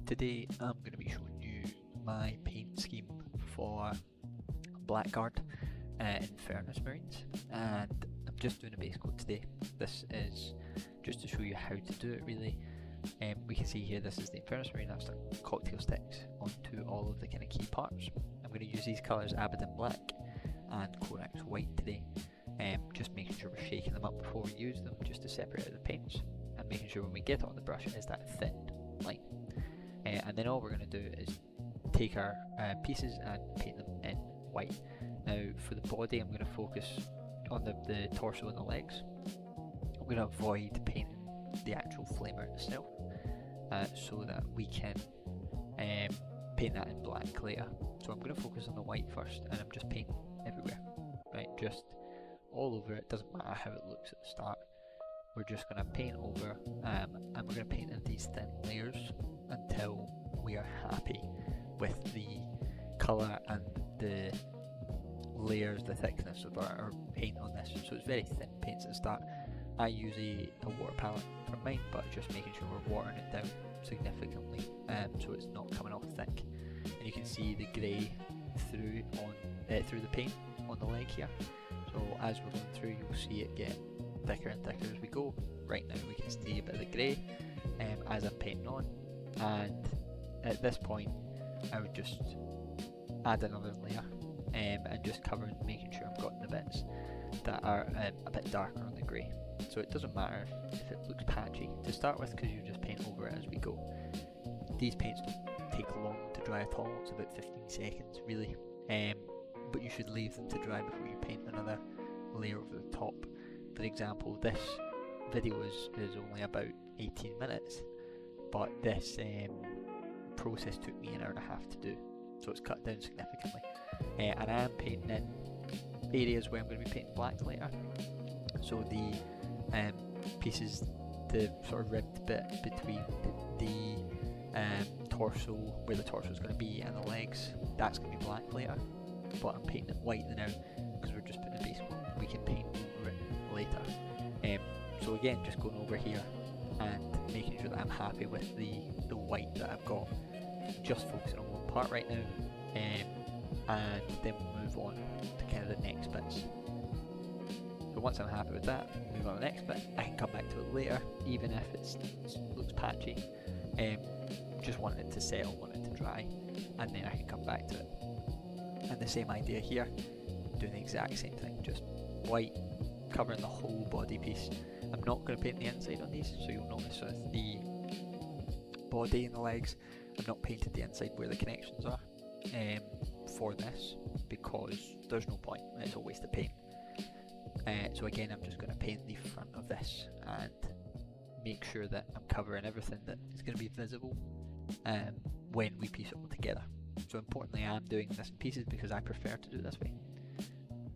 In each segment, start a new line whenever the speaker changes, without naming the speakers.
Today I'm going to be showing you my paint scheme for Blackguard Infernus Marines, and I'm just doing a base coat today. This is just to show you how to do it really. We can see here this is the Infernus Marine. I've stuck cocktail sticks onto all of the kind of key parts. I'm going to use these colours Abaddon black and Corax white today, just making sure we're shaking them up before we use them just to separate out the paints, and making sure when we get it on the brush it is that thin line. And then all we're going to do is take our pieces and paint them in white. Now for the body I'm going to focus on the torso and the legs. I'm going to avoid painting the actual flamer itself, so that we can paint that in black later. So I'm going to focus on the white first, and I'm just painting everywhere, right, just all over it. Doesn't matter how it looks at the start, we're just going to paint over, and we're going to paint in these thin layers until we are happy with the colour and the layers, the thickness of our paint on this. So it's very thin paints at the start. I use a water palette for mine, but just making sure we're watering it down significantly, so it's not coming off thick. And you can see the grey through the paint on the leg here. So as we're going through, you'll see it get thicker and thicker as we go. Right now we can see a bit of the grey as I'm painting on, and at this point I would just add another layer and just covering, making sure I'm getting the bits that are a bit darker on the grey. So it doesn't matter if it looks patchy to start with, because you just paint over it as we go. These paints don't take long to dry at all, it's about 15 seconds really, but you should leave them to dry before you paint another layer over the top. For example, this video is only about 18 minutes, but this process took me an hour and a half to do, so it's cut down significantly. And I am painting in areas where I'm going to be painting black later, so the pieces, the sort of ribbed bit between the torso, where the torso is going to be, and the legs, that's going to be black later, but I'm painting it white now because we're just putting a base coat. We can paint over it later. So again, just going over here and making sure that I'm happy with the white that I've got, just focusing on one part right now, and then we'll move on to kind of the next bits. So once I'm happy with that, move on to the next bit. I can come back to it later, even if it looks patchy. Just want it to settle, want it to dry, and then I can come back to it. And the same idea here, doing the exact same thing, just white, covering the whole body piece. I'm not going to paint the inside on these, so you'll notice with the body and the legs, I've not painted the inside where the connections are for this, because there's no point, it's a waste of paint. So again, I'm just going to paint the front of this and make sure that I'm covering everything that is going to be visible when we piece it all together. So importantly, I'm doing this in pieces because I prefer to do it this way,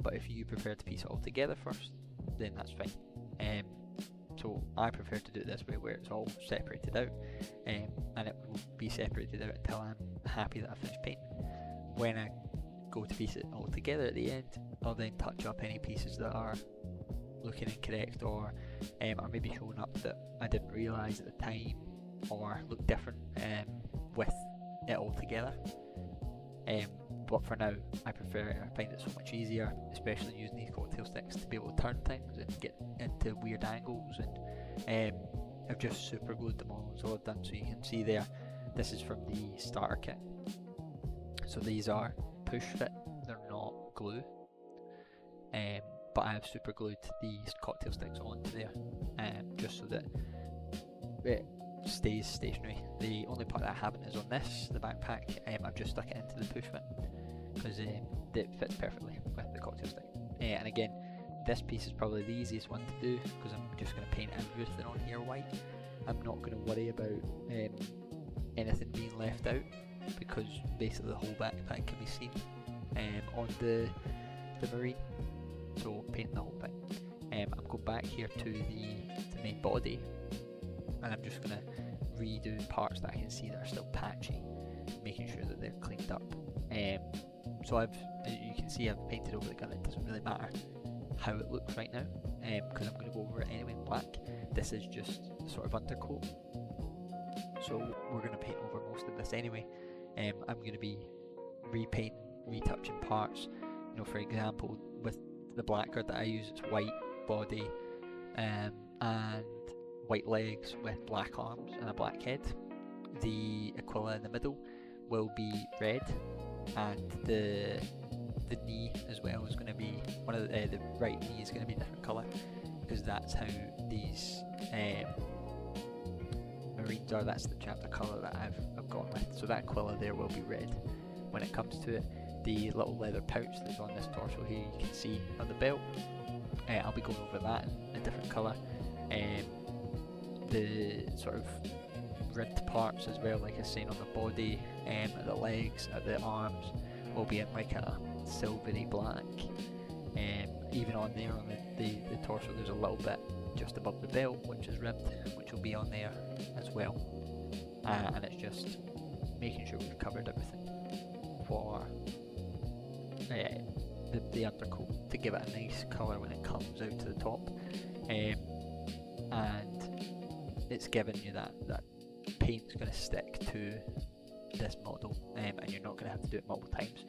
but if you prefer to piece it all together first, then that's fine. So I prefer to do it this way, where it's all separated out, and it will be separated out until I'm happy that I've finished painting. When I go to piece it all together at the end, I'll then touch up any pieces that are looking incorrect, or maybe showing up that I didn't realise at the time, or look different with it all together. But for now, I find it so much easier, especially using these cocktail sticks, to be able to turn things and get into weird angles, and I've just super glued them all. So I've done, so you can see there, this is from the starter kit. So these are push fit, they're not glue, but I have super glued these cocktail sticks onto there, just so that it stays stationary. The only part that I haven't is on this, the backpack. I've just stuck it into the push fit because it fits perfectly with the cocktail stick. And again, this piece is probably the easiest one to do because I'm just going to paint everything on here white. I'm not going to worry about anything being left out, because basically the whole backpack can be seen on the marine. So painting the whole thing. I'm going back here to the main body, and I'm just going to redo parts that I can see that are still patchy, making sure that they're cleaned up. So you can see I've painted over the gun. It doesn't really matter how it looks right now, because I'm going to go over it anyway in black. This is just sort of undercoat, so we're going to paint over most of this anyway. I'm going to be repainting, retouching parts. You know, for example, with the blackguard that I use, it's white body and white legs with black arms and a black head. The Aquila in the middle will be red, and the knee as well is going to be one of the right knee is going to be a different colour, because that's how these Marines are. That's the chapter colour that I've gone with. So that Aquila there will be red when it comes to it. The little leather pouch that's on this torso here, you can see on the belt. I'll be going over that in a different colour. The sort of ribbed parts as well, like I was saying, on the body, the legs, the arms, will be in like a silvery black. Even on there on the torso, there's a little bit just above the belt which is ribbed, which will be on there as well. And it's just making sure we've covered everything for the undercoat to give it a nice colour when it comes out to the top. And it's giving you that paint's going to stick to this model, and you're not going to have to do it multiple times.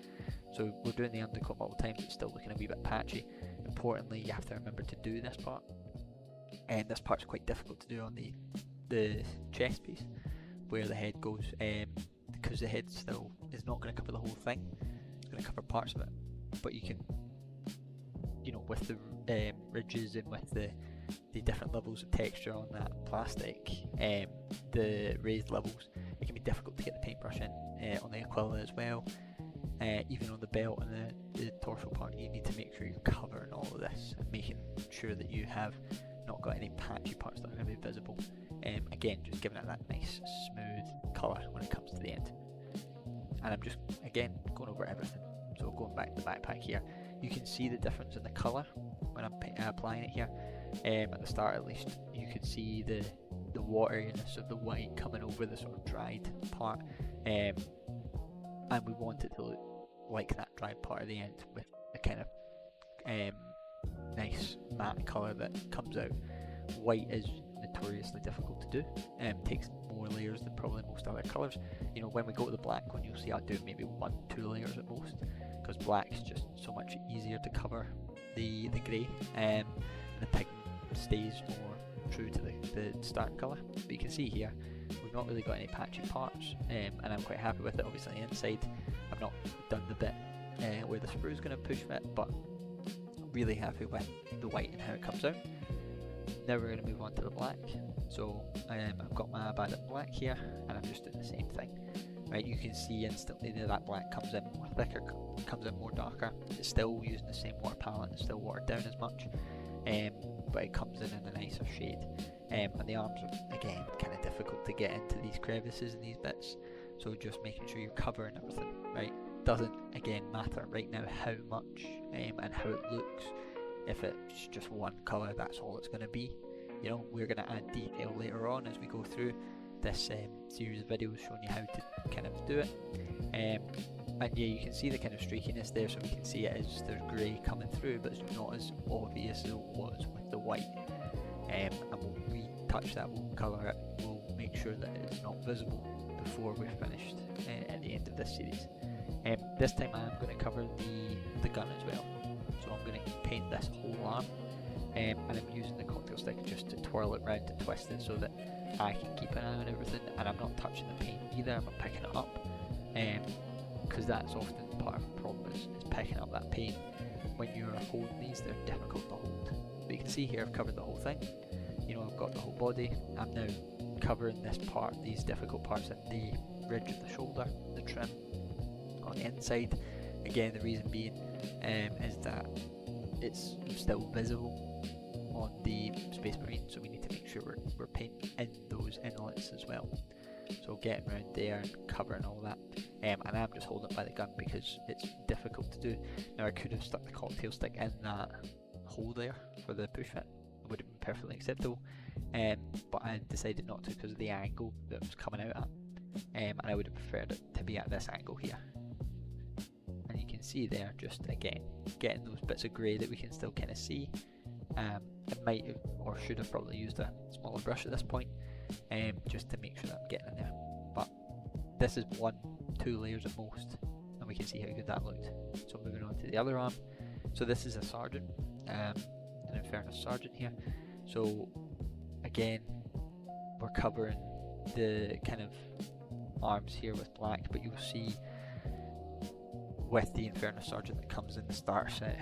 So we're doing the undercoat multiple times, it's still looking a wee bit patchy. Importantly, you have to remember to do this part, and this part's quite difficult to do on the chest piece where the head goes, because the head still is not going to cover the whole thing, it's going to cover parts of it, but you can, you know, with the ridges and with the different levels of texture on that plastic, the raised levels, it can be difficult to get the paintbrush in on the Aquila as well. Even on the belt and the torso part, you need to make sure you're covering all of this and making sure that you have not got any patchy parts that are going to be visible. Again, just giving it that nice smooth colour when it comes to the end. And I'm just, again, going over everything. So going back to the backpack here, you can see the difference in the colour when I'm applying it here. At the start at least, you could see the wateriness of the white coming over the sort of dried part. And we want it to look like that dried part at the end with a kind of nice matte colour that comes out. White is notoriously difficult to do, takes more layers than probably most other colours. You know, when we go to the black one, you'll see I'll do maybe 1-2 layers at most, because black is just so much easier to cover the grey, and the pigment stays more true to the starting colour. But you can see here, we've not really got any patchy parts, and I'm quite happy with it. Obviously inside, I've not done the bit where the sprue is going to push fit, but really happy with the white and how it comes out. Now we're going to move on to the black. So I've got my Abaddon black here, and I'm just doing the same thing. Right, you can see instantly that black comes in more thicker, comes in more darker. It's still using the same water palette, it's still watered down as much, but it comes in a nicer shade. And the arms are, again, kind of difficult to get into these crevices and these bits, so just making sure you're covering everything, right? Doesn't, again, matter right now how much and how it looks. If it's just one colour, that's all it's going to be. You know, we're going to add detail later on as we go through this series of videos showing you how to kind of do it. And yeah, you can see the kind of streakiness there, so we can see it as there's grey coming through, but it's not as obvious as it was with the white. And we'll retouch that, we'll colour it, we'll make sure that it's not visible before we're finished at the end of this series. This time I'm going to cover the gun as well, so I'm going to paint this whole arm, and I'm using the cocktail stick just to twirl it round and twist it so that I can keep an eye on everything, and I'm not touching the paint either, I'm not picking it up, because that's often part of the problem is picking up that paint. When you're holding these, they're difficult to hold. But you can see here I've covered the whole thing. You know, I've got the whole body. I'm now covering this part, these difficult parts in the ridge of the shoulder, the trim on the inside. Again, the reason being is that it's still visible on the Space Marine, so we need to make sure we're painting in those inlets as well. So getting around there and covering all that, and I'm just holding it by the gun because it's difficult to do. Now I could have stuck the cocktail stick in that hole there for the push fit, it would have been perfectly acceptable, but I decided not to because of the angle that it was coming out at, and I would have preferred it to be at this angle here. And you can see there, just again, getting those bits of grey that we can still kind of see. I might have, or should have probably used a smaller brush at this point, just to make sure that I'm getting in there. But this is 1-2 layers at most, and we can see how good that looked. So moving on to the other arm. So this is a sergeant, an Infernus sergeant here. So again, we're covering the kind of arms here with black, but you'll see with the Infernus sergeant that comes in the starter set,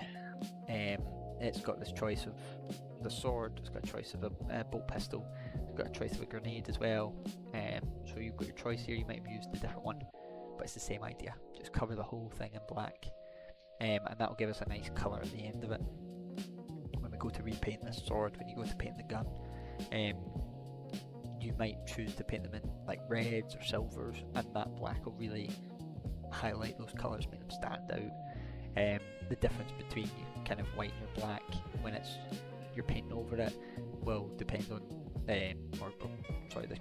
it's got this choice of the sword, it's got a choice of a bolt pistol, it's got a choice of a grenade as well. So you've got your choice here. You might have used a different one, but it's the same idea. Just cover the whole thing in black, and that'll give us a nice colour at the end of it. When we go to repaint this sword, when you go to paint the gun, you might choose to paint them in like reds or silvers, and that black will really highlight those colours, make them stand out. The difference between your kind of white and your black when you're painting over it will depend on, the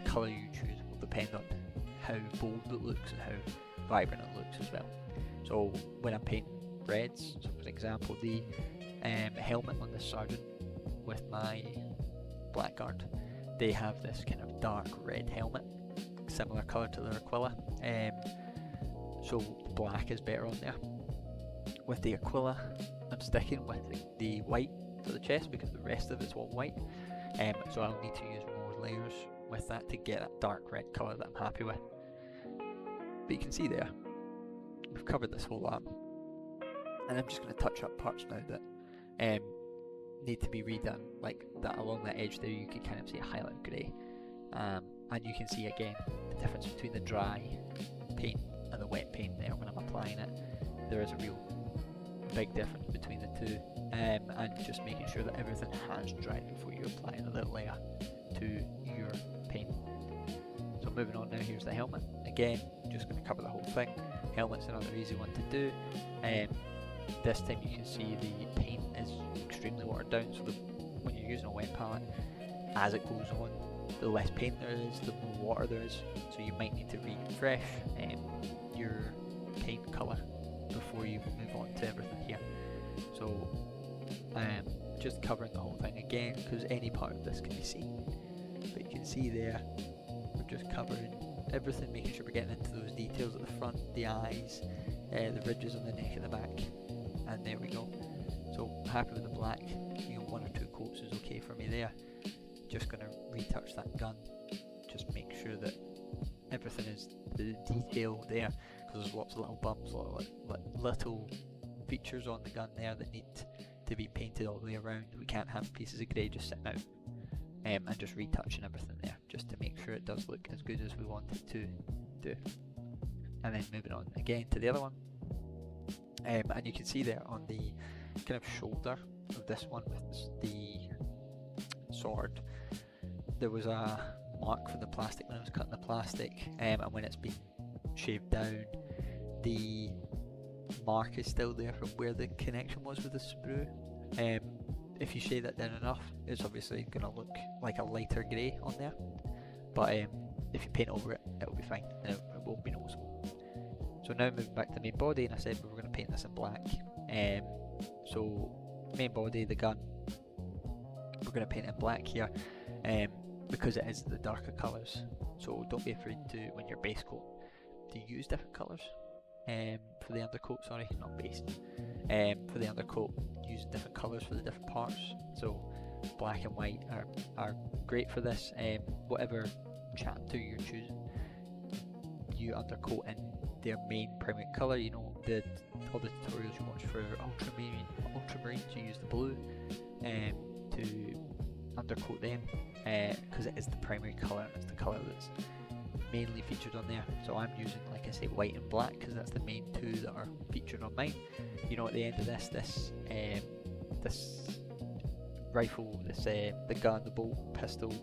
colour you choose will depend on how bold it looks and how vibrant it looks as well. So when I'm painting reds, so for example the helmet on this sergeant with my blackguard, they have this kind of dark red helmet, similar colour to their Aquila, so the black is better on there. With the Aquila, I'm sticking with the white for the chest because the rest of it's all white, so I'll need to use more layers with that to get that dark red colour that I'm happy with. But you can see there, we've covered this whole arm, and I'm just going to touch up parts now that need to be redone, like that along that edge there. You can kind of see a highlight grey, and you can see again the difference between the dry paint and the wet paint there when I'm applying it. There is a real big difference between the two, and just making sure that everything has dried before you apply another layer to your paint. So moving on now, here's the helmet. Again, just going to cover the whole thing. Helmet's another easy one to do. This time you can see the paint is extremely watered down, so when you're using a wet palette, as it goes on, the less paint there is, the more water there is, so you might need to refresh your paint colour before you move on to everything here. So just covering the whole thing again, because any part of this can be seen, but you can see there we're just covering everything, making sure we're getting into those details at the front, the eyes, the ridges on the neck and the back, and there we go. So happy with the black, 1 or 2 coats is okay for me there. Just going to retouch that gun, just make sure that everything is the detail there, because there's lots of little bumps, little features on the gun there that need to be painted all the way around. We can't have pieces of grey just sitting out, and just retouching everything there just to make sure it does look as good as we want it to do. And then moving on again to the other one, and you can see there on the kind of shoulder of this one with the sword, there was a mark from the plastic when I was cutting the plastic, and when it's been shaved down, the mark is still there from where the connection was with the sprue. If you shade that down enough, it's obviously going to look like a lighter grey on there, but if you paint over it, it'll be fine and it won't be noticeable. So now moving back to the main body, and I said we were going to paint this in black. So main body, the gun, we're going to paint in black here, because it is the darker colours. So don't be afraid to, when you're base coat, to use different colours. For the undercoat, sorry, not base. For the undercoat, use different colours for the different parts. So black and white are great for this. Whatever chapter you're choosing, you undercoat in their main primary colour. All the tutorials you watch for ultramarines, you use the blue to undercoat them, because it is the primary colour and it's the colour that's mainly featured on there. So I'm using, like I say, white and black because that's the main two that are featured on mine. At the end of this rifle, the gun, the bolt pistol,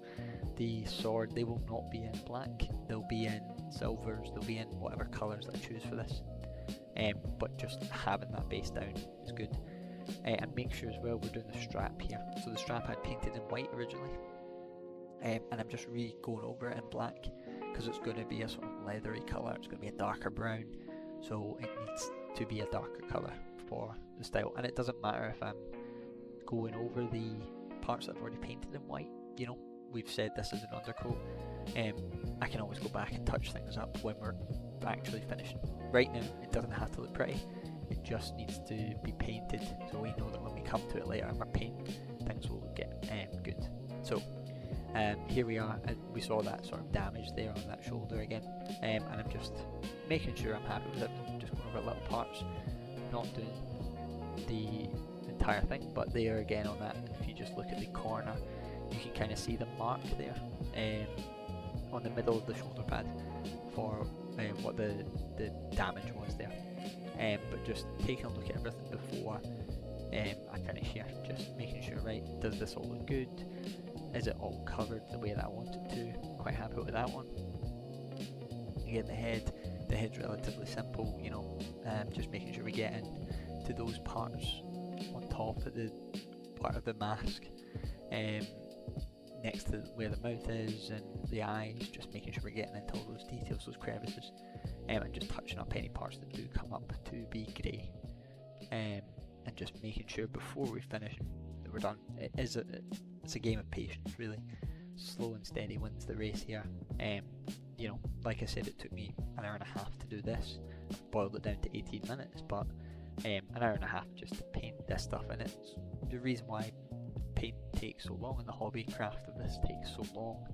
the sword, they will not be in black. They'll be in silvers, they'll be in whatever colours that I choose for this. But just having that base down is good. And make sure as well we're doing the strap here. So the strap I had painted in white originally, and I'm just going over it in black because it's going to be a sort of leathery colour. It's going to be a darker brown, so it needs to be a darker colour for the style. And it doesn't matter if I'm going over the parts that I've already painted in white. We've said this is an undercoat, I can always go back and touch things up when we're actually finished. Right now it doesn't have to look pretty, it just needs to be painted, so we know that when we come to it later and we're painting, things will get good. So here we are, and we saw that sort of damage there on that shoulder again, and I'm just making sure I'm happy with it. Just going over little parts, not doing the entire thing, but there again on that, if you just look at the corner, you can kind of see the mark there on the middle of the shoulder pad for what the damage was there. But just taking a look at everything before I finish here, just making sure, right, does this all look good? Is it all covered the way that I want it to? Quite happy with that one. Again, the head's relatively simple, you know, just making sure we get into those parts on top of the part of the mask, next to where the mouth is and the eyes, just making sure we're getting into all those details, those crevices, and just touching up any parts that do come up to be grey, and just making sure before we finish that we're done. It's a game of patience, really. Slow and steady wins the race here. You know, like I said, it took me an hour and a half to do this. I've boiled it down to 18 minutes, but an hour and a half just to paint this stuff, and it's the reason why paint takes so long and the hobby craft of this takes so long,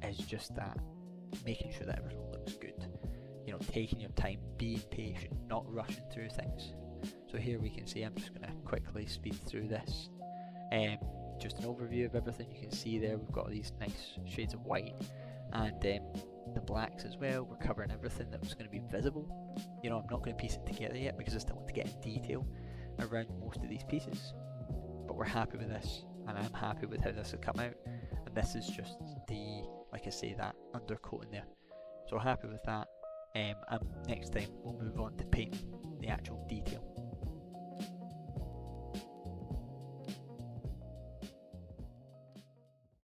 is just that, making sure that everything looks good, you know, taking your time, being patient, not rushing through things. So here we can see, I'm just going to quickly speed through this, just an overview of everything. You can see there we've got these nice shades of white, and the blacks as well. We're covering everything that was going to be visible. You know, I'm not going to piece it together yet because I still want to get in detail around most of these pieces, but we're happy with this, and I'm happy with how this will come out. And this is just the, like I say, that undercoating there, so happy with that. And next time we'll move on to painting the actual detail.